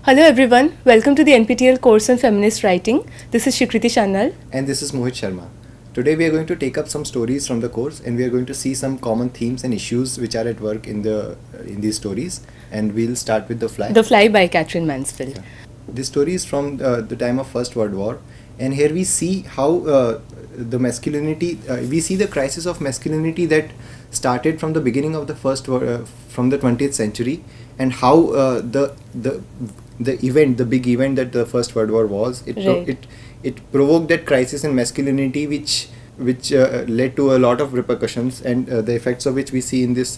Hello everyone, welcome to the NPTEL course on feminist writing. This is Shikriti Shannal. And this is Mohit Sharma. Today we are going to take up some stories from the course and we are going to see some common themes and issues which are at work in these stories. And we'll start with The Fly. The Fly by Katherine Mansfield. Yeah. This story is from the time of First World War, and here we see how the masculinity, we see the crisis of masculinity that started from the beginning of the from the 20th century, and how the big event that the First World War was, it provoked that crisis in masculinity, which led to a lot of repercussions, and the effects of which we see in this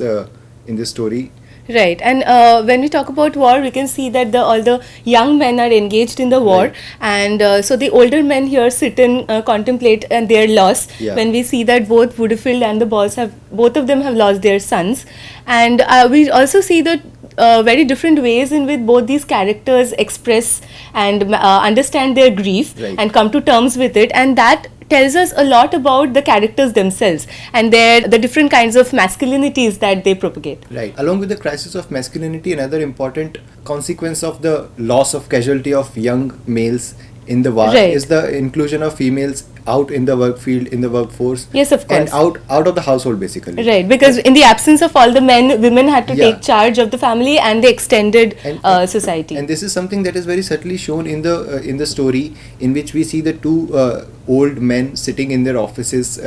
story. Right, and when we talk about war, we can see that all the young men are engaged in the war, right. And so the older men here sit and contemplate their loss. Yeah. When we see that both Woodfield and the boss both of them have lost their sons, and we also see that very different ways in which both these characters express and understand their grief, right. and come to terms with it, and that tells us a lot about the characters themselves and the different kinds of masculinities that they propagate. Right. Along with the crisis of masculinity, another important consequence of the loss of casualty of young males in the war, right. is the inclusion of females out in the work field, in the workforce. Yes, of course. And out of the household, basically. Right, because in the absence of all the men, women had to Yeah. take charge of the family and the extended society. And this is something that is very subtly shown in the story, in which we see the two old men sitting in their offices,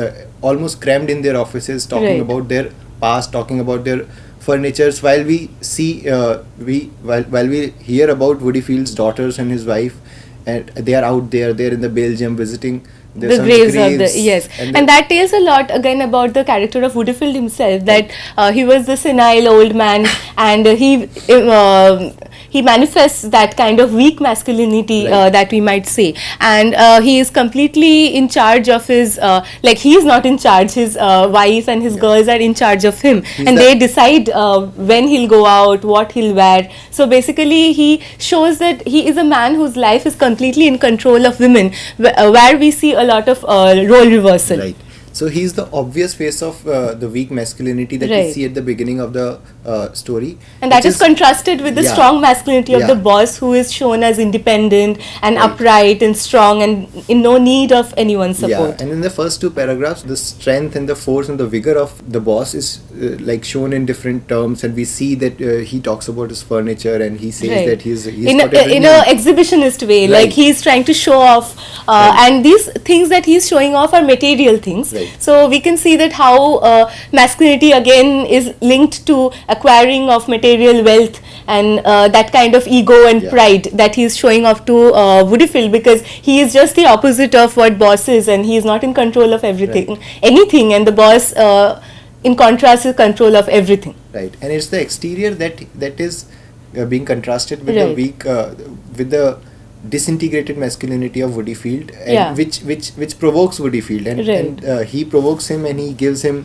almost crammed in their offices, talking right. about their past, talking about their furnitures, while we see while we hear about Woodfield's daughters and his wife, and they are out there, they're in the Belgium visiting the graves of the yes, and that tells a lot again about the character of Woodfield himself, that he was the senile old man, and he manifests that kind of weak masculinity, right. that we might say, and he is completely in charge of his like he is not in charge, his wife and his yeah. girls are in charge of him. He's and they decide when he'll go out, what he'll wear. So basically he shows that he is a man whose life is completely in control of women, where we see a lot of role reversal. Right. So he's the obvious face of the weak masculinity that right. we see at the beginning of the story. And that is contrasted with the yeah. strong masculinity of yeah. the boss, who is shown as independent and right. upright and strong and in no need of anyone's support. Yeah, and in the first two paragraphs, the strength and the force and the vigor of the boss is like shown in different terms, and we see that he talks about his furniture, and he says right. that he's in a exhibitionist way, right. like he's trying to show off, right. and these things that he's showing off are material things. Right. So we can see that how masculinity again is linked to acquiring of material wealth and that kind of ego and yeah. pride that he's showing off to Woodfield, because he is just the opposite of what boss is, and he is not in control of everything, right. anything, and the boss in contrast is control of everything. Right, and it's the exterior that is being contrasted with right. the weak, with the disintegrated masculinity of Woodfield, and yeah. which provokes Woodfield, and, right. and he provokes him, and he gives him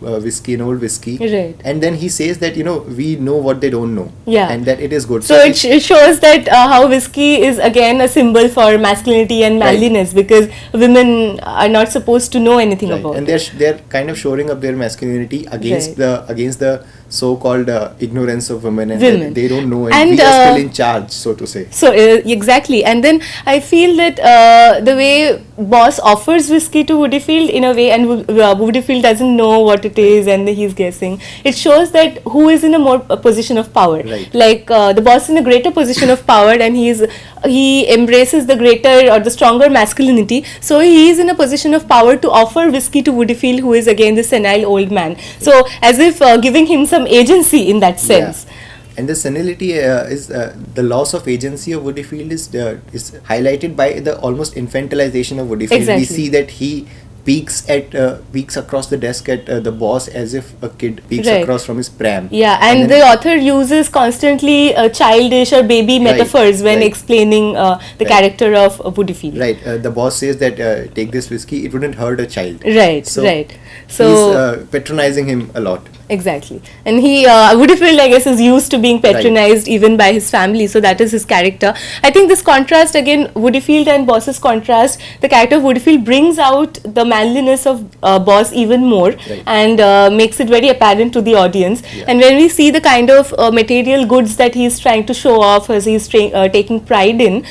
whiskey, an old whiskey, right. and then he says that we know what they don't know, yeah. and that it is good. So it shows that how whiskey is again a symbol for masculinity and manliness, right. because women are not supposed to know anything right. about and it. they're kind of shoring up their masculinity against right. the so-called ignorance of women, and they don't know, and we are still in charge, so to say. So exactly, and then I feel that the way boss offers whiskey to Woodfield in a way, and Woodfield doesn't know what it is, and he's guessing. It shows that who is in a position of power. Right. Like the boss is in a greater position of power, and he embraces the greater or the stronger masculinity. So he is in a position of power to offer whiskey to Woodfield, who is again the senile old man. So as if giving him some agency in that sense. Yeah. And the senility is the loss of agency of Woodfield is highlighted by the almost infantilization of Woodfield. Exactly. We see that he peeks across the desk at the boss as if a kid peeks right. across from his pram. Yeah, and the author uses constantly childish or baby metaphors when right. explaining the right. character of Woodfield. Right. The boss says that take this whiskey, it wouldn't hurt a child. Right. So right. So he's patronizing him a lot. Exactly. And he, Woodfield, I guess, is used to being patronized even by his family. So that is his character. I think this contrast, again, Woodfield and Boss's contrast, the character of Woodfield brings out the manliness of boss even more, Right. and makes it very apparent to the audience. Yeah. And when we see the kind of material goods that he's trying to show off, as he's taking pride in,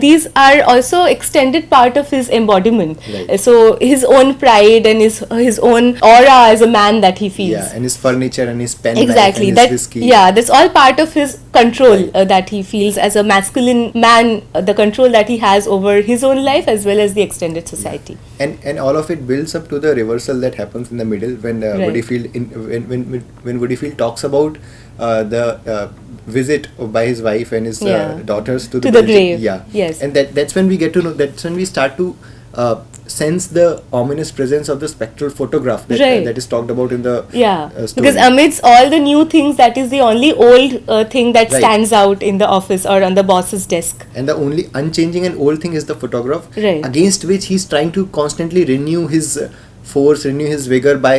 these are also extended part of his embodiment. Right. So his own pride and his own aura as a man that he feels. Yeah, and his furniture and his pen Exactly. and That his whiskey. yeah, that's all part of his control Right. that he feels as a masculine man. The control that he has over his own life as well as the extended society. And all of it builds up to the reversal that happens in the middle when Right. Woodyfield when Woodyfield talks about the visit by his wife and his Yeah. daughters to To the the Belgian- grave. Yeah. Yes. And that's when we get to know. That's when we start to sense the ominous presence of the spectral photograph Right. that is talked about in the Yeah, story. because amidst all the new things, that is the only old thing that Right. stands out in the office or on the boss's desk. And the only unchanging and old thing is the photograph, Right. against which he's trying to constantly renew his force, renew his vigor by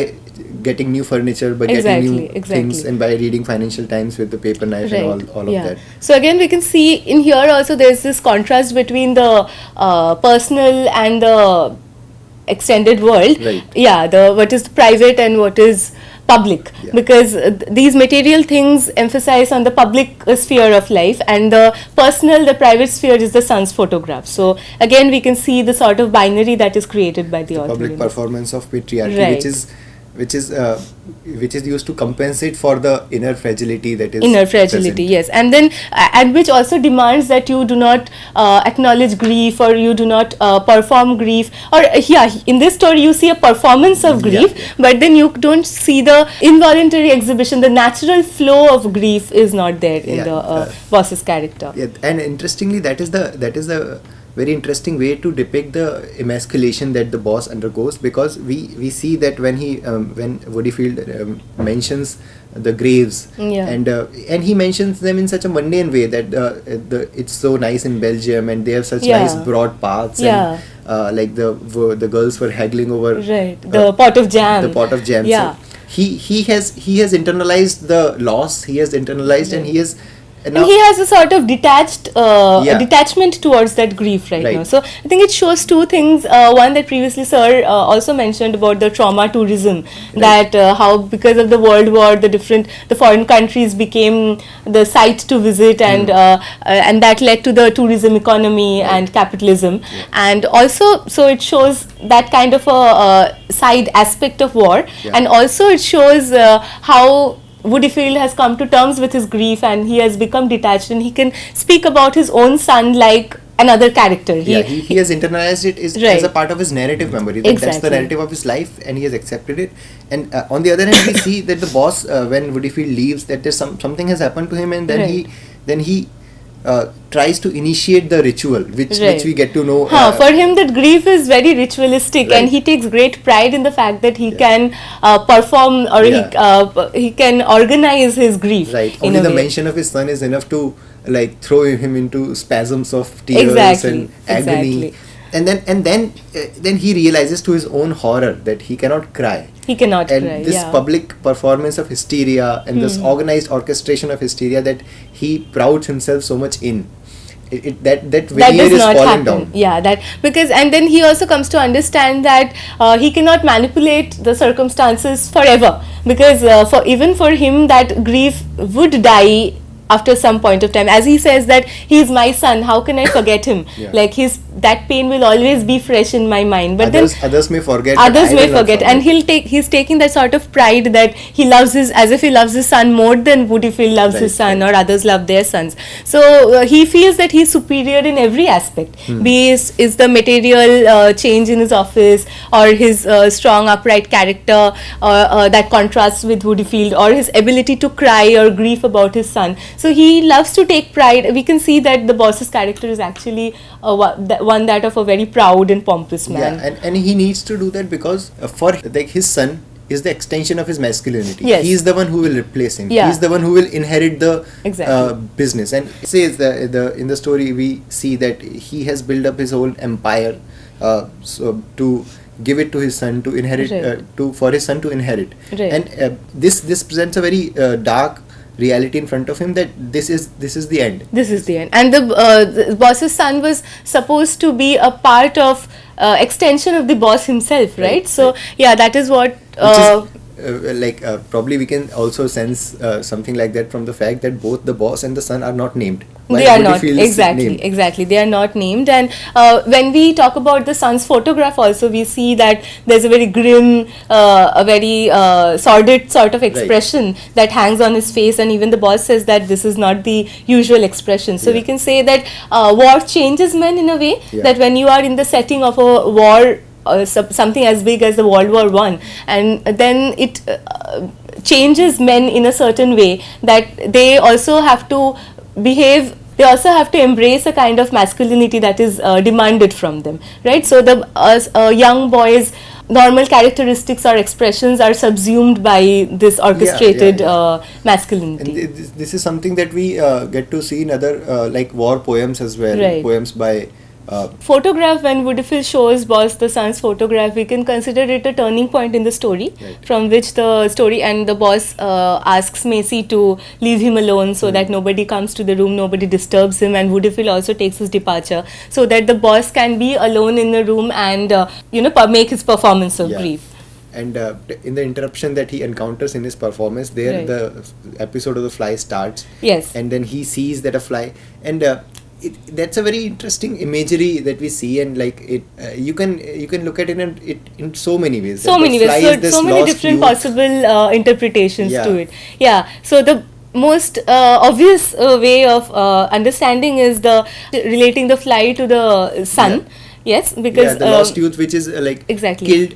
getting new furniture, by getting new Exactly. things, and by reading Financial Times with the paper knife and all of that. So again, we can see in here also there's this contrast between the personal and the extended world. Right. Yeah, the what is private and what is public, Yeah. because these material things emphasize on the public sphere of life, and the personal, the private sphere is the son's photograph. So again, we can see the sort of binary that is created by the author. Public in this. performance of patriarchy, Right. which is used to compensate for the inner fragility that is Inner fragility, present. yes, and then and which also demands that you do not acknowledge grief, or you do not perform grief, or in this story you see a performance of grief, Yeah. but then you don't see the involuntary exhibition. The natural flow of grief is not there in Yeah, the boss's character. Yeah, and interestingly, that is the very interesting way to depict the emasculation that the boss undergoes, because we see that when Woodyfield mentions the graves, Yeah. and he mentions them in such a mundane way that it's so nice in Belgium and they have such Yeah. nice broad paths, Yeah. and like the girls were haggling over Right, the pot of jam. the pot of jam. Yeah. So he has internalized the loss. He has internalized, and he has. And he has a sort of detached Yeah. detachment towards that grief right Right. now. So I think it shows two things. One that previously Sir also mentioned about the trauma tourism, that how because of the World War, the foreign countries became the site to visit, and that led to the tourism economy and capitalism. And also, so it shows that kind of a side aspect of war, Yeah. and also it shows how Woodyfield has come to terms with his grief, and he has become detached, and he can speak about his own son like another character. He has internalized it as Right. a part of his narrative memory. That's the Exactly. narrative of his life, and he has accepted it. And on the other hand, we see that the boss, when Woodyfield leaves, that there's something has happened to him, and then he tries to initiate the ritual, which Right. we get to know. For him, that grief is very ritualistic, Right. and he takes great pride in the fact that he can perform, or he can organize his grief. Right. in Only a the way. mention of his son is enough to throw him into spasms of tears Exactly, and agony. exactly. And then he realizes to his own horror that he cannot cry. He cannot And cry. this Yeah. public performance of hysteria and this organized orchestration of hysteria that he prouds himself so much in, that That veneer does is not fallen happen. down. Yeah, that because, and then he also comes to understand that he cannot manipulate the circumstances forever, because even for him that grief would die after some point of time. As he says that he is my son, how can I forget him? Yeah. Like that pain will always be fresh in my mind. But Others may forget. but others I may will not forget, and he's taking that sort of pride that he loves as if he loves his son more than Woodyfield loves his Right, son, or others love their sons. So he feels that he's superior in every aspect, be is the material change in his office, or his strong upright character, that contrasts with Woodyfield, or his ability to cry or grieve about his son. So he loves to take pride. We can see that the boss's character is actually one that of a very proud and pompous man. Yeah, and he needs to do that because for his son is the extension of his masculinity. Yes. He is the one who will replace him. Yeah. He is the one who will inherit the Exactly. business. And it says in the story we see that he has built up his whole empire, so to give it to his son to inherit, Right. for his son to inherit. Right. And this presents a very dark reality in front of him, that this is the end. This is the end. And the boss's son was supposed to be a part of extension of the boss himself, right? Right, So yeah, that is what. Probably we can also sense something like that from the fact that both the boss and the son are not named. They while are not Woody feels exactly named. exactly they are not named. And when we talk about the son's photograph also, we see that there's a very grim, a very sordid sort of expression that hangs on his face, and even the boss says that this is not the usual expression. So we Yeah. can say that war changes men in a way, Yeah. that when you are in the setting of a war, something as big as the World War I, and then it changes men in a certain way, that they also have to behave, they also have to embrace a kind of masculinity that is demanded from them, right? So the young boys' normal characteristics or expressions are subsumed by this orchestrated And masculinity. this is something that we get to see in other like war poems as well. Right. Poems by Photograph, when Woodfield shows Boss the son's photograph, we can consider it a turning point in the story, Right. from which the story and the boss asks Macy to leave him alone so that nobody comes to the room, nobody disturbs him, and Woodfield also takes his departure so that the boss can be alone in the room and make his performance of Yeah. grief. And in the interruption that he encounters in his performance, there Right. the episode of The Fly starts. Yes. And then he sees that a fly, and that's a very interesting imagery that we see, and like it, you can look at it in so many ways. So That the many ways, fly is this so many lost different youth. possible interpretations Yeah. to it. Yeah. So the most obvious way of understanding is the relating the fly to the sun. Yes, because the lost youth, which is like exactly. killed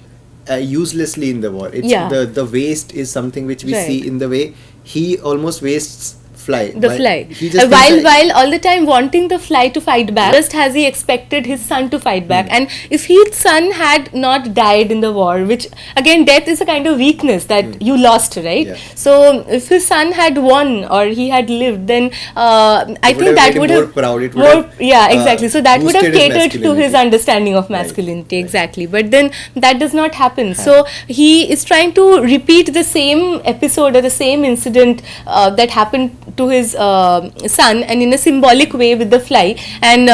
uselessly in the war. It's Yeah. the waste is something which we Right. see in the way he almost wastes fly. The fly. He just While thinks that- while all the time wanting the fly to fight back, just has he expected his son to fight back. And if his son had not died in the war, which again, death is a kind of weakness that you lost, right? Yeah. So if his son had won or he had lived, then I would think have that made him would more have proud. It would more, have, yeah, exactly. So that would have boosted his catered to his masculinity. understanding of Right. masculinity, Right. exactly. But then that does not happen. So he is trying to repeat the same episode or the same incident that happened to his son, and in a symbolic way with the fly, and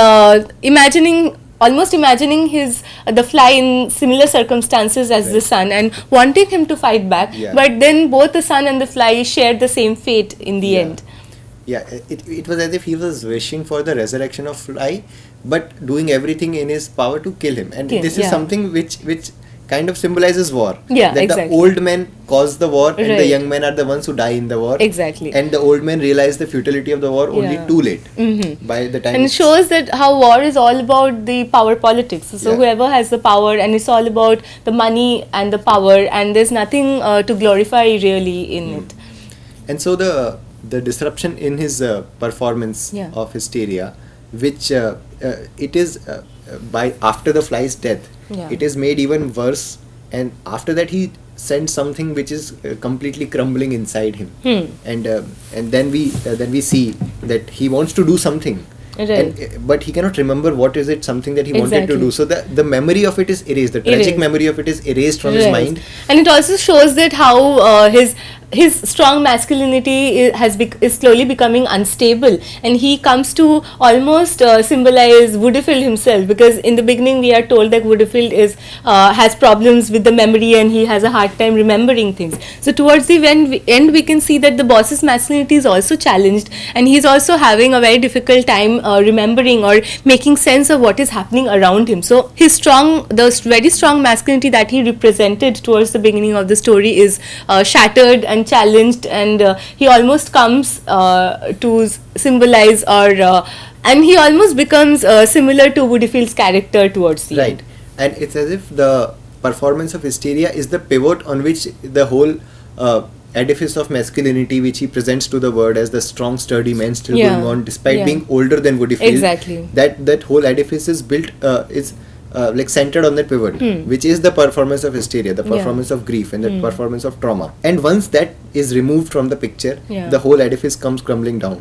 almost imagining the fly in similar circumstances as the Right. son, and wanting him to fight back. Yeah. But then both the son and the fly shared the same fate in the Yeah. end. Yeah, it was as if he was wishing for the resurrection of Fly, but doing everything in his power to kill him. And Kill, this is yeah. something which kind of symbolizes war. Yeah, that exactly. the old men cause the war, and the Right. young men are the ones who die in the war. Exactly. And the old men realize the futility of the war only Yeah. too late. Mhm. By the time And it it's- shows that how war is all about the power politics. So Yeah. whoever has the power, and it's all about the money and the power, and there's nothing to glorify really in it. And so the disruption in his performance Yeah. of Hysteria, which it is by after the fly's death, Yeah. it is made even worse, and after that he sends something which is completely crumbling inside him, and then we see that he wants to do something. Right. But he cannot remember what is it, something that he wanted to Exactly. do. So the memory of it is erased. The tragic Erased. memory of it is erased from his Right. mind. And it also shows that how his strong masculinity is slowly becoming unstable, and he comes to almost symbolize Woodfield himself, because in the beginning we are told that Woodfield has problems with the memory and he has a hard time remembering things. So towards the end we can see that the boss's masculinity is also challenged, and he's also having a very difficult time remembering or making sense of what is happening around him. So the very strong masculinity that he represented towards the beginning of the story is shattered and challenged, and he almost comes to symbolize and he almost becomes similar to Woodfield's character towards the Right. end. And it's as if the performance of Hysteria is the pivot on which the whole edifice of masculinity, which he presents to the world as the strong, sturdy man still Yeah. going on despite Yeah. being older than Woodfield. Exactly. That whole edifice is built is like centered on that pivot, which is the performance of Hysteria, the Yeah. performance of grief, and the performance of trauma. And once that is removed from the picture, Yeah. the whole edifice comes crumbling down.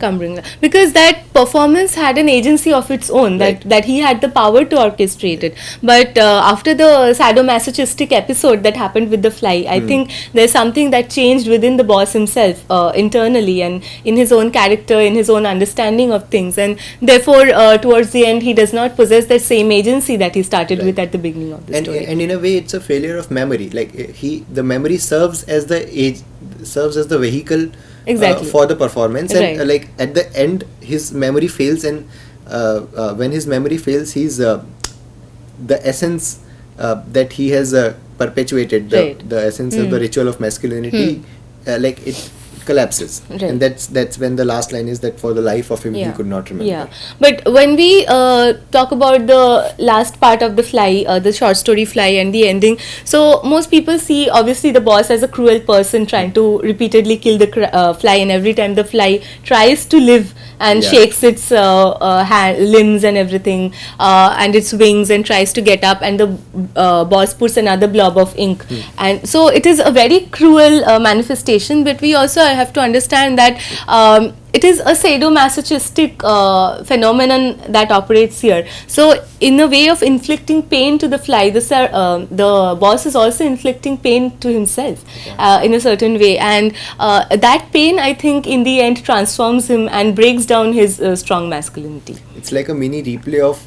Because that performance had an agency of its own, Right. that he had the power to orchestrate it. But after the sadomasochistic episode that happened with the fly, I think there's something that changed within the boss himself internally, and in his own character, in his own understanding of things, and therefore towards the end he does not possess that same agency that he started started with Right. at the beginning of the story. And in a way it's a failure of memory, like the memory serves as the age, serves as the vehicle Exactly. for the performance, and Right. like at the end his memory fails, and when his memory fails, he's the essence that he has perpetuated, Right. the essence of the ritual of masculinity, like it collapses. Right. And that's when the last line is that for the life of him he could not remember. Yeah, but when we talk about the last part of the Fly, the short story Fly and the ending, so most people see obviously the boss as a cruel person trying to repeatedly kill the fly, and every time the fly tries to live and Yeah. shakes its limbs and everything and its wings and tries to get up, and the boss puts another blob of ink, and so it is a very cruel manifestation. But we also have to understand that it is a sadomasochistic phenomenon that operates here. So in a way of inflicting pain to the fly, the boss is also inflicting pain to himself in a certain way, and that pain, I think, in the end transforms him and breaks down his strong masculinity. It's like a mini replay of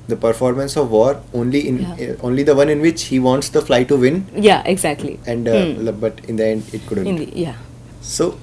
the performance of war, only in only the one in which he wants the fly to win, Yeah, exactly. and but in the end it couldn't. Yeah. So,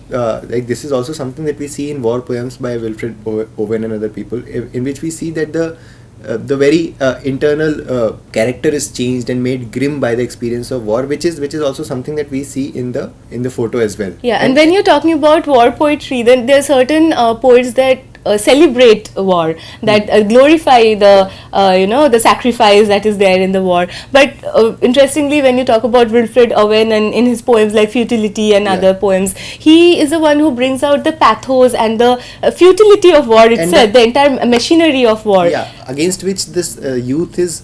like this is also something that we see in war poems by Wilfred Owen and other people, in which we see that the very internal character is changed and made grim by the experience of war, which is also something that we see in the photo as well. Yeah, and when you're talking about war poetry, then there are certain poets that celebrate war, that glorify the the sacrifice that is there in the war. But interestingly, when you talk about Wilfred Owen and in his poems like Futility and other poems, he is the one who brings out the pathos and the futility of war itself, the entire machinery of war. Yeah, against which this youth is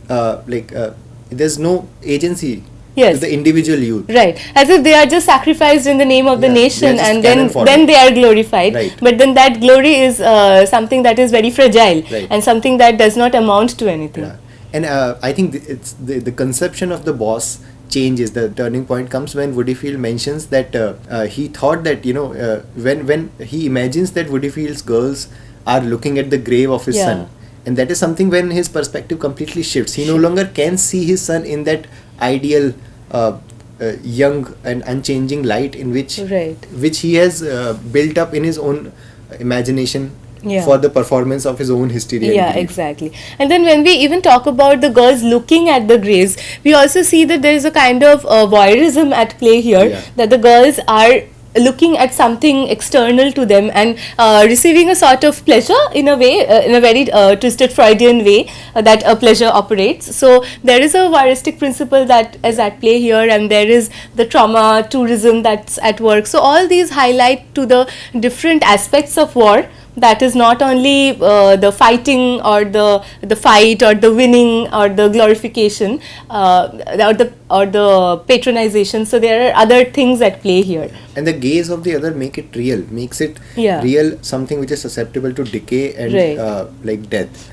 there's no agency. Yes. To the individual youth. Right, as if they are just sacrificed in the name of the nation, they are and just cannon fodder. then they are glorified. Right. But then that glory is something that is very fragile, Right. and something that does not amount to anything. Yeah. And I think it's the conception of the boss changes. The turning point comes when Woodyfield mentions that he thought that when he imagines that Woodyfield's girls are looking at the grave of his son, and that is something when his perspective completely shifts. He no longer can see his son in that ideal young and unchanging light in which he has built up in his own imagination for the performance of his own hysteria. Yeah, exactly. And then when we even talk about the girls looking at the graves, we also see that there is a kind of voyeurism at play here, that the girls are looking at something external to them and receiving a sort of pleasure in a way, in a very twisted Freudian way that a pleasure operates. So there is a voyeuristic principle that is at play here, and there is the trauma tourism that's at work. So all these highlight to the different aspects of war, that is not only the fighting or the fight or the winning or the glorification or the patronization. So there are other things at play here. And the gaze of the other makes it real, something which is susceptible to decay and like death.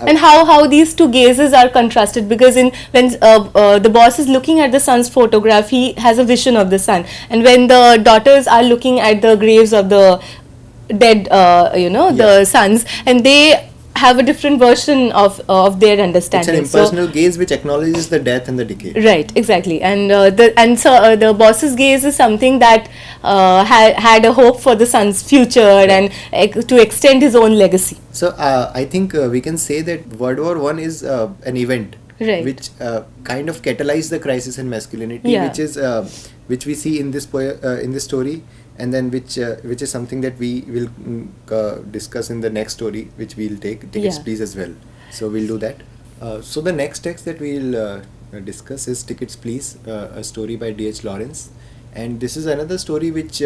And how these two gazes are contrasted, because when the boss is looking at the son's photograph, he has a vision of the son, and when the daughters are looking at the graves of the dead the sons, and they have a different version of their understanding. It's an impersonal gaze which acknowledges the death and the decay. Right, exactly. And the boss's gaze is something that had a hope for the son's future and to extend his own legacy. So I think we can say that World War I is an event which kind of catalyzed the crisis in masculinity, which we see in this story. And then which is something that we will discuss in the next story, which we'll take Tickets Please as well. So we'll do that. So the next text that we'll discuss is Tickets Please, a story by D.H. Lawrence. And this is another story which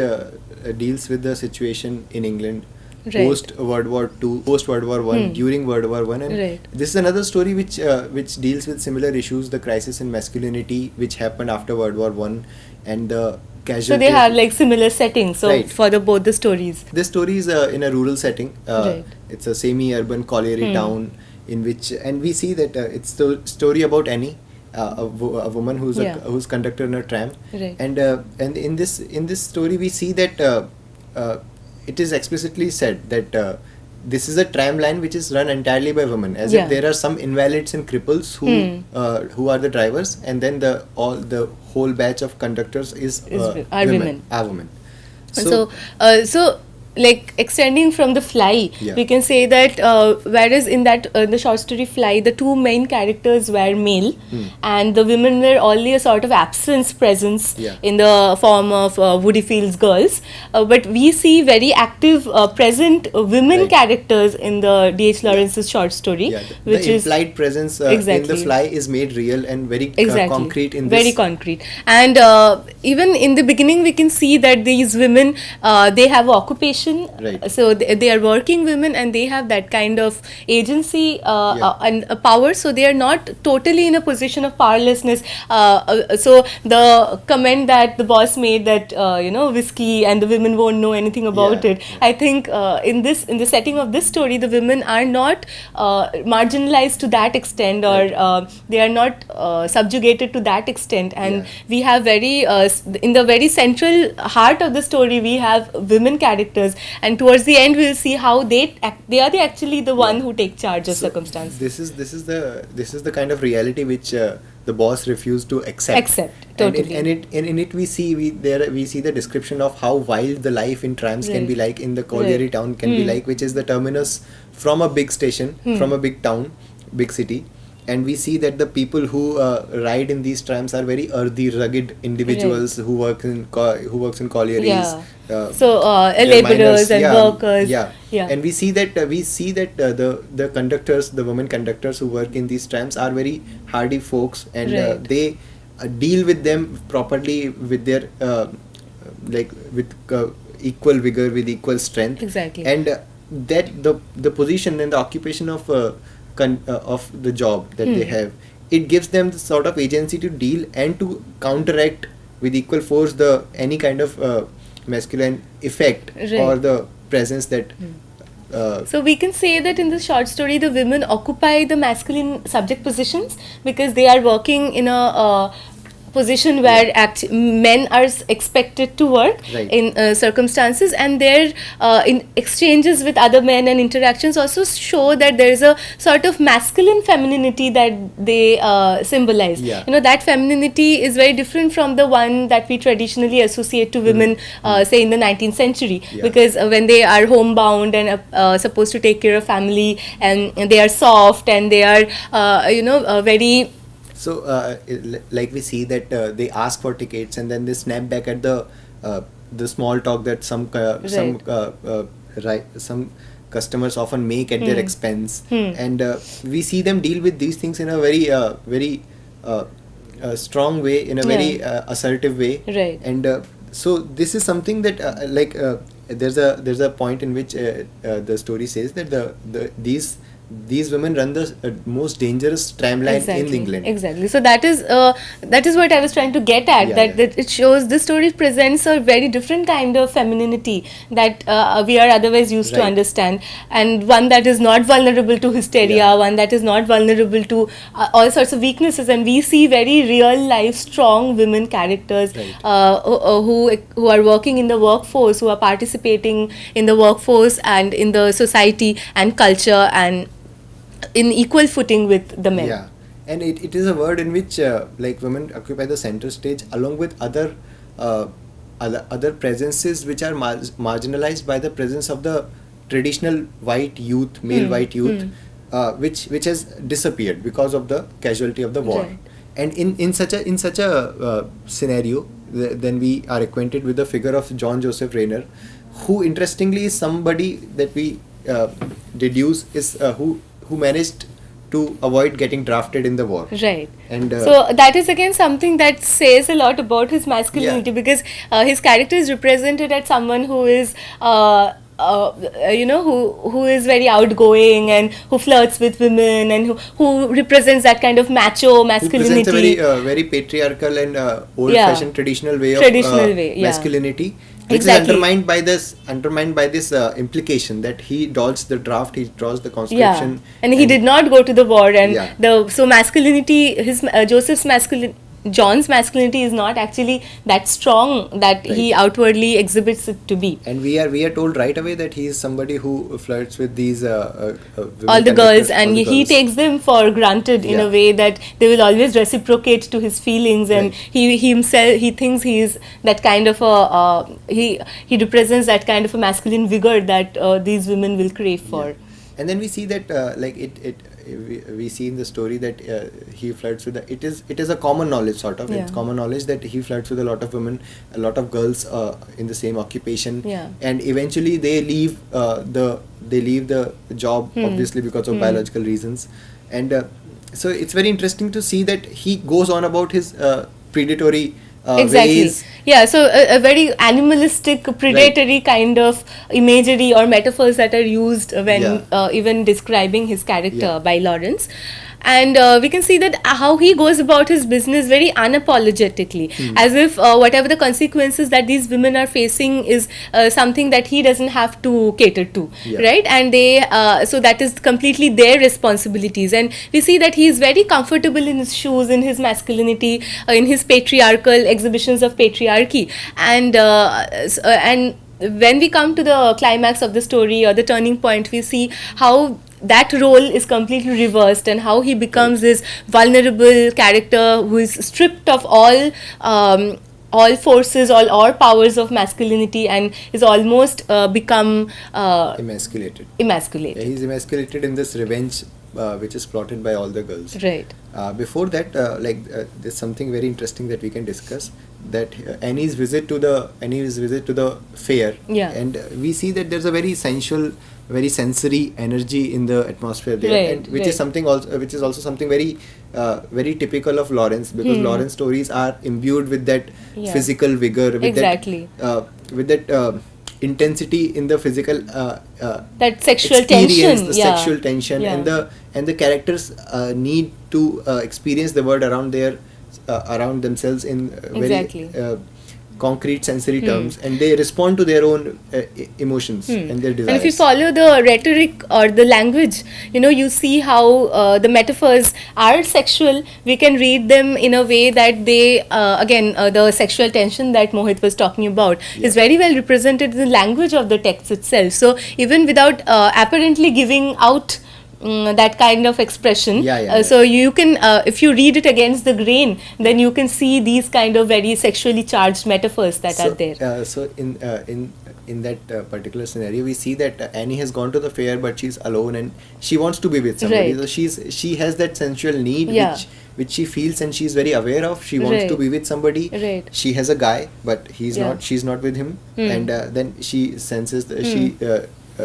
deals with the situation in England post World War II, post World War I, during World War I, and this is another story which deals with similar issues, the crisis in masculinity which happened after World War I, and the casualties. So they have like similar settings. So for both the stories. This story is in a rural setting. It's a semi-urban colliery town in which, and we see that it's the story about Annie, a woman who's conductor in a tram, and in this story we see that it is explicitly said that this is a tram line which is run entirely by women, as Yeah. if there are some invalids and cripples who are the drivers, and then the whole batch of conductors are women. Are women. So, like extending from the Fly, Yeah. we can say that whereas in that the short story Fly, the two main characters were male, and the women were only a sort of absence presence Yeah. in the form of Woody Field's girls. But we see very active present women Right. characters in the D.H. Lawrence's short story, Yeah, which the is implied presence in Exactly. the Fly is made real and very concrete in very this. concrete. And even in the beginning we can see that these women they have occupation. Right. So they are working women, and they have that kind of agency Yeah. and power, so they are not totally in a position of powerlessness. So the comment that the boss made that whiskey and the women won't know anything about Yeah, it, I think in the setting of this story, the women are not marginalized to that extent, or they are not subjugated to that extent. And Yeah. we have very in the very central heart of the story, we have women characters, and towards the end we will see how they are actually the one who take charge of So circumstance. This is the kind of reality which the boss refused to accept. Totally. And in it we see the description of how wild the life in trams can Right. be like, in the colliery Right. town can be like, which is the terminus from a big station, from a big town, big city. And we see that the people who ride in these trams are very earthy, rugged individuals who works in collieries. Yeah. Uh, So they're laborers miners, and workers. Yeah. Yeah. And we see that the conductors, the women conductors who work in these trams are very hardy folks, and Right. they deal with them properly with their with equal vigor, with equal strength. Exactly. And that the position and the occupation of the job that they have, it gives them the sort of agency to deal and to counteract with equal force any kind of masculine effect Right. or the presence that So we can say that in this short story, the women occupy the masculine subject positions because they are working in a position where men are expected to work Right. in circumstances, and their in exchanges with other men and interactions also show that there is a sort of masculine femininity that they symbolize. Yeah. That femininity is very different from the one that we traditionally associate to women, say in the 19th century, Yeah. because when they are homebound and supposed to take care of family, and they are soft, and they are very. So, like we see that they ask for tickets and then they snap back at the small talk that some customers often make at their expense, and we see them deal with these things in a very strong way, in a very assertive way, Right. and so this is something that there's a point in which the story says that these women run the most dangerous tram line in England. Exactly. So that is what I was trying to get at. Yeah, that it shows this story presents a very different kind of femininity that we are otherwise used to Right. understand, and one that is not vulnerable to hysteria, Yeah. one that is not vulnerable to all sorts of weaknesses. And we see very real life, strong women characters Right. who are working in the workforce, who are participating in the workforce and in the society and culture, and in equal footing with the men. Yeah, and it is a word in which women occupy the center stage along with other presences which are marginalized by the presence of the traditional white youth, male white youth, which has disappeared because of the casualty of the war. Right. And in such a scenario, then we are acquainted with the figure of John Joseph Rayner, who interestingly is somebody that we deduce is who managed to avoid getting drafted in the war. Right. And so that is again something that says a lot about his masculinity, Yeah. because his character is represented as someone who is who is very outgoing and who flirts with women, and who represents that kind of macho who masculinity. presents a very patriarchal and old-fashioned traditional way of masculinity, which Exactly. is undermined by this implication that he dodged the draft, he draws the conscription, and he did not go to the war, and Yeah. so masculinity, his Joseph's John's masculinity is not actually that strong that he outwardly exhibits it to be. And we are told right away that he is somebody who flirts with these women All the girls, characters, and all the he girls. takes them for granted in Yeah. a way that they will always reciprocate to his feelings, and Right. he himself, he thinks he is that kind of a he represents that kind of a masculine vigor that these women will crave for. Yeah. And then we see that we see in the story that he flirts with it is a common knowledge sort of. Yeah. It's common knowledge that he flirts with a lot of women, a lot of girls in the same occupation. Yeah. And eventually they leave the job, obviously because of biological reasons. And so it's very interesting to see that he goes on about his predatory Exactly. ways. Yeah, so a very animalistic, predatory kind of imagery or metaphors that are used when Yeah. even describing his character Yeah. by Lawrence. And we can see that how he goes about his business very unapologetically, as if whatever the consequences that these women are facing is something that he doesn't have to cater to, Yeah. right? And they, so that is completely their responsibilities. And we see that he is very comfortable in his shoes, in his masculinity, in his patriarchal exhibitions of patriarchy. And when we come to the climax of the story or the turning point, we see how that role is completely reversed and how he becomes this vulnerable character who is stripped of all forces, all powers of masculinity, and is almost become Emasculated. emasculate. Yeah, he's emasculated in this revenge which is plotted by all the girls. Right. Before that, there's something very interesting that we can discuss. That Annie's visit to the fair, Yeah. and we see that there's a very sensual, very sensory energy in the atmosphere there, Right, and which right. is something also, which is also something very, very typical of Lawrence, because Lawrence stories are imbued with that Yeah. physical vigor, with Exactly. with that intensity in the physical. That sexual Experience tension, the yeah. sexual tension, Yeah. and the characters need to experience the world around around themselves in Exactly. very concrete sensory terms, and they respond to their own emotions and their desires. And if you follow the rhetoric or the language, you see how the metaphors are sexual. We can read them in a way that they, again, the sexual tension that Mohit was talking about is very well represented in the language of the text itself. So even without apparently giving out that kind of expression, Yeah. so you can, if you read it against the grain, then you can see these kind of very sexually charged metaphors that are there. So in that particular scenario, we see that Annie has gone to the fair, but she's alone and she wants to be with somebody. Right. So she has that sensual need, Yeah. which she feels and she's very aware of. She wants to Right. be with somebody. Right. She has a guy, but he's Yeah. not. She's not with him. And then she senses that she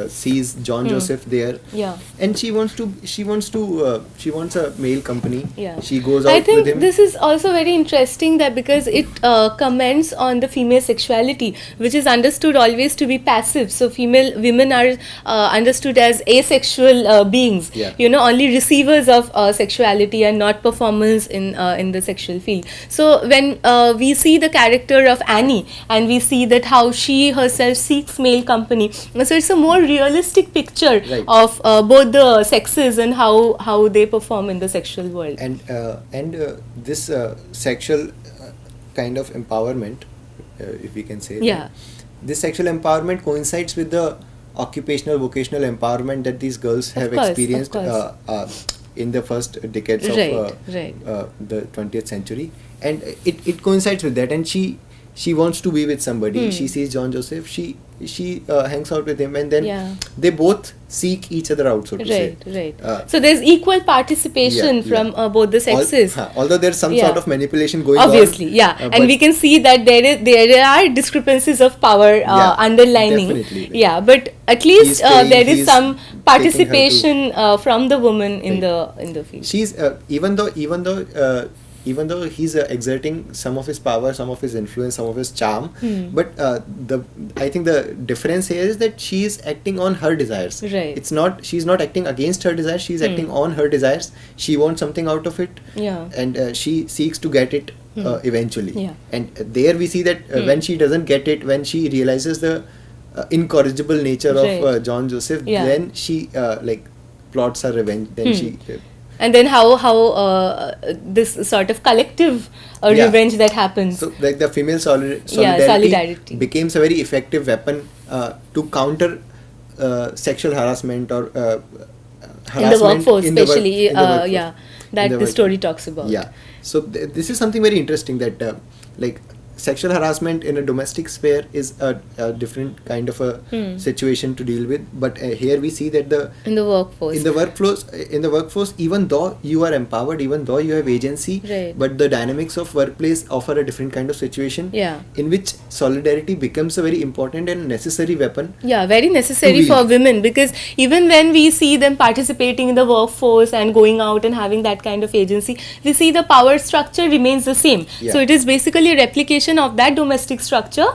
sees John Joseph there. Yeah. And she wants a male company. Yeah. She goes out I think with him. this is also very interesting that because it comments on the female sexuality, which is understood always to be passive. So women are understood as asexual beings. Yeah. Only receivers of sexuality and not performers in the sexual field. So when we see the character of Annie and we see that how she herself seeks male company, so it's a more realistic picture Right. of both the sexes and how they perform in the sexual world. And this sexual kind of empowerment, if we can say that, Yeah. this sexual empowerment coincides with the occupational vocational empowerment that these girls have course, of experienced course. in the first decades Right, of right. the 20th century, and it coincides with that, and she wants to be with somebody. She sees John Joseph, she hangs out with him, and then Yeah. they both seek each other out, so to say. Right. Uh, So there's equal participation Yeah, from yeah. both the sexes. Although there's some Yeah. sort of manipulation going on. Obviously, yeah, and but we can see that there are discrepancies of power Yeah, underlining. definitely. Yeah, but at least He's paying- there is he's some taking her to- participation from the woman in Right. the field. she's even though he's exerting some of his power, some of his influence, some of his charm, but I think the difference here is that she is acting on her desires. Right. She's not acting against her desires. She's acting on her desires. She wants something out of it, Yeah. and she seeks to get it eventually. Yeah. And there we see that when she doesn't get it, when she realizes the incorrigible nature Right. of John Joseph, Yeah. then she plots her revenge. Then she And then how this sort of collective Yeah. revenge that happens. So like the female Yeah, solidarity. becomes a very effective weapon to counter sexual harassment or In the workforce, in the work- especially, in the workforce. yeah, In that the work- story talks about. Yeah. So this is something very interesting that like sexual harassment in a domestic sphere is a different kind of a situation to deal with. But here we see that In the workforce. in the workforce, even though you are empowered, even though you have agency, Right. but the dynamics of workplace offer a different kind of situation. Yeah. In which solidarity becomes a very important and necessary weapon. Yeah, very necessary To for wield. women, because even when we see them participating in the workforce and going out and having that kind of agency, we see the power structure remains the same. Yeah. So it is basically a replication of that domestic structure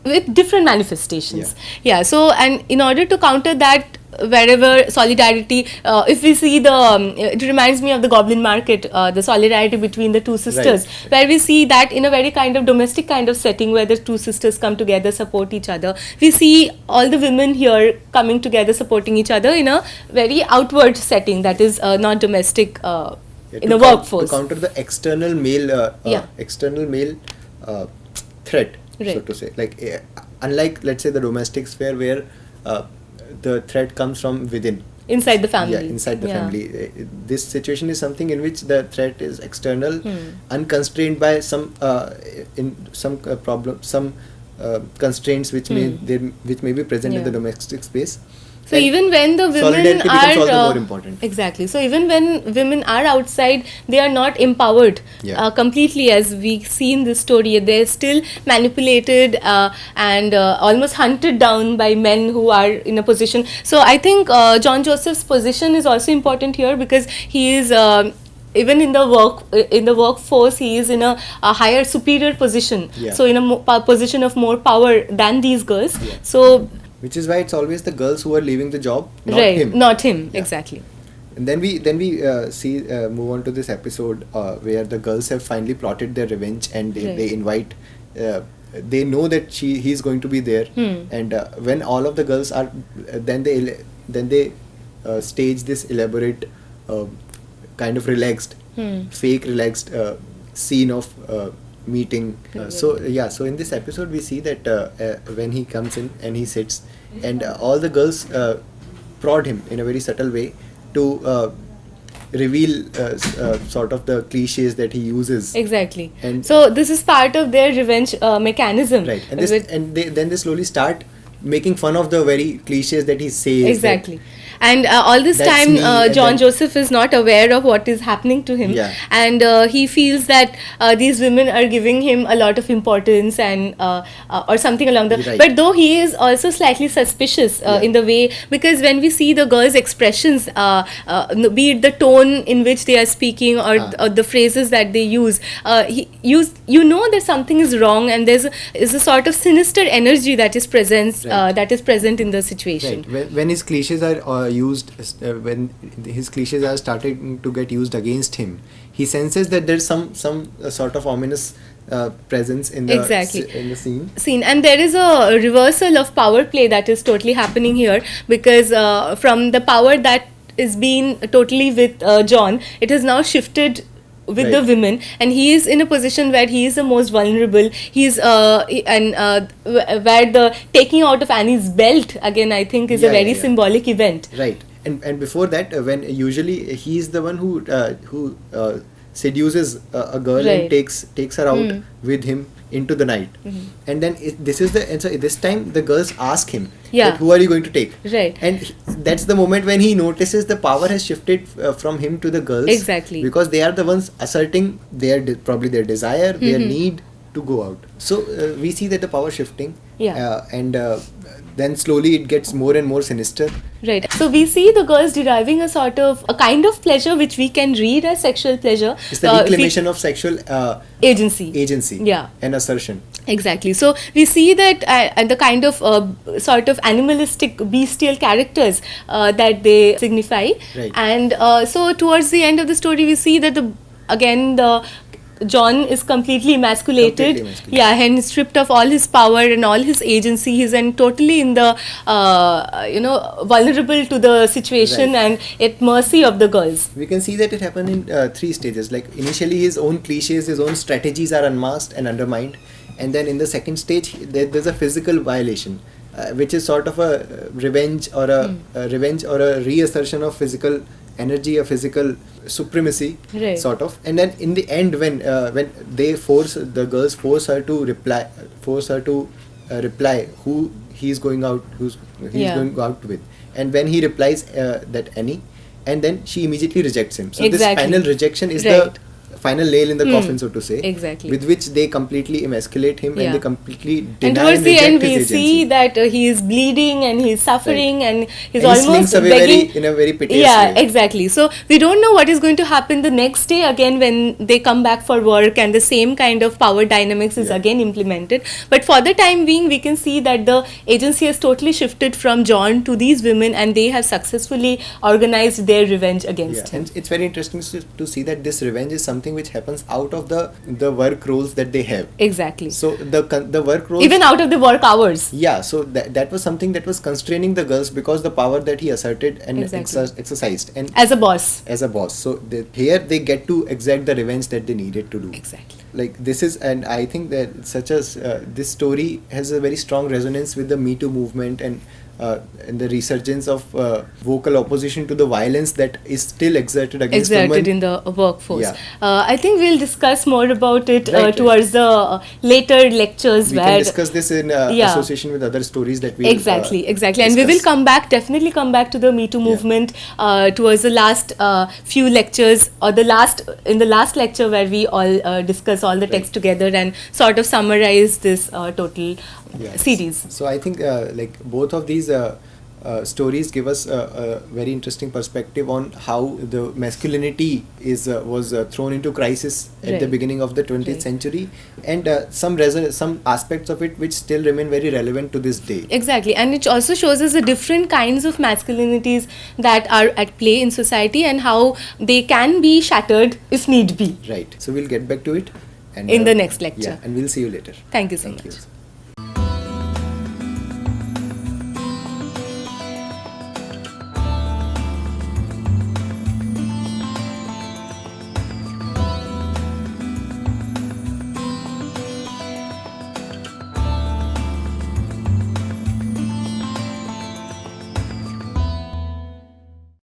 with different manifestations. Yeah. So, and in order to counter that, wherever solidarity, if we see it reminds me of the Goblin Market, the solidarity between the two sisters, Right. where we see that in a very kind of domestic kind of setting where the two sisters come together, support each other. We see all the women here coming together, supporting each other in a very outward setting that is not domestic Yeah, in to the workforce. to counter the external male threat, so Right. to say. Like unlike, let's say, the domestic sphere where the threat comes from within. Inside the family. Yeah, inside the Yeah. family. This situation is something in which the threat is external, unconstrained by some problem, some constraints which may be present in Yeah. the domestic space. So And even when the women solidarity becomes all the are more important. Exactly. So even when women are outside, they are not empowered Yeah. completely, as we see in this story. They're still manipulated and almost hunted down by men who are in a position. So I think John Joseph's position is also important here, because he is. Even in the workforce, he is in a higher, superior position. Yeah. So in a position of more power than these girls. Yeah. So Which is why it's always the girls who are leaving the job, not right, him. not him. Yeah. Exactly. And then we move on to this episode where the girls have finally plotted their revenge, and Right. they invite. They know that he's going to be there, and when all of the girls are, then they stage this elaborate, kind of relaxed, fake relaxed scene of meeting. So in this episode we see that when he comes in and he sits, and all the girls prod him in a very subtle way to reveal sort of the cliches that he uses. Exactly. And- so this is part of their revenge mechanism. Right, and then they slowly start making fun of the very cliches that he says. Exactly. And all this That's time, me, and John then- Joseph is not aware of what is happening to him. Yeah. And he feels that these women are giving him a lot of importance and or something along the... Right. But though he is also slightly suspicious Yeah. in the way, because when we see the girls' expressions, be it the tone in which they are speaking or the phrases that they use, you know that something is wrong, and is a sort of sinister energy that is present Right. that is present in the situation. Right. When his cliches are used, when his cliches are starting to get used against him, he senses that there's some sort of ominous presence in the Exactly. in the scene. And there is a reversal of power play that is totally happening here, because from the power that is being totally with John, it has now shifted with the Right. women, and he is in a position where he is the most vulnerable. He's where the taking out of Annie's belt again, I think, is a Yeah, very yeah. symbolic event. Right. And before that, when usually he's the one who seduces a girl Right. and takes her out with him into the night, and then so this time the girls ask him, Yeah. that, who are you going to take? Right. And that's the moment when he notices the power has shifted from him to the girls. Exactly. Because they are the ones asserting probably their desire, their need to go out. So we see that the power shifting. Yeah. And then slowly it gets more and more sinister. Right. So we see the girls deriving a kind of pleasure which we can read as sexual pleasure. It's the reclamation of sexual agency. Yeah. and assertion. Exactly. So we see that the kind of sort of animalistic, bestial characters that they signify. Right. And so towards the end of the story, we see that the John is completely emasculated. Completely emasculated. Yeah, and stripped of all his power and all his agency. He's totally in the vulnerable to the situation Right. and at mercy of the girls. We can see that it happened in 3 stages. Like initially, his own cliches, his own strategies are unmasked and undermined, and then in the second stage, there's a physical violation, which is sort of a revenge or a revenge or a reassertion of physical energy, a physical supremacy, Right. sort of. And then in the end, when the girls force her to reply who he's going out Yeah. going out with, and when he replies that Annie, and then she immediately rejects him. So this Exactly. final rejection is Right. the final nail in the coffin, so to say. Exactly. With which they completely emasculate him, Yeah. and they completely deny And towards and the reject end, we his agency. see that he is bleeding and he is suffering and he's And he almost slinks away begging. in a very piteous Yeah, way. exactly. So we don't know what is going to happen the next day again when they come back for work and the same kind of power dynamics is Yeah. again implemented. But for the time being, we can see that the agency has totally shifted from John to these women, and they have successfully organized their revenge against him. And it's very interesting to see that this revenge is something which happens out of the work roles that they have. Exactly. So the work roles, Even out of the work hours. yeah, so that was something that was constraining the girls because the power that he asserted and Exactly. exercised, and As a boss. as a boss. So here they get to exact the revenge that they needed to do. Exactly. Like this is, and I think that this story has a very strong resonance with the Me Too movement and the resurgence of vocal opposition to the violence that is still exerted against Exerted women. in the workforce. Yeah. I think we'll discuss more about it Right. towards the later lectures We where can discuss this in Yeah. association with other stories that we exactly, and we will definitely come back to the Me Too movement towards the last few lectures, or in the last lecture where we all discuss all the Right. text together and sort of summarize this total series. So I think like both of these stories give us a very interesting perspective on how the masculinity was thrown into crisis at the Right. beginning of the 20th Right. century, and some aspects of it which still remain very relevant to this day. Exactly, and it also shows us the different kinds of masculinities that are at play in society and how they can be shattered if need be. Right. So we'll get back to it and In the next lecture. Yeah, and we'll see you later. Thank you so Thank much. you.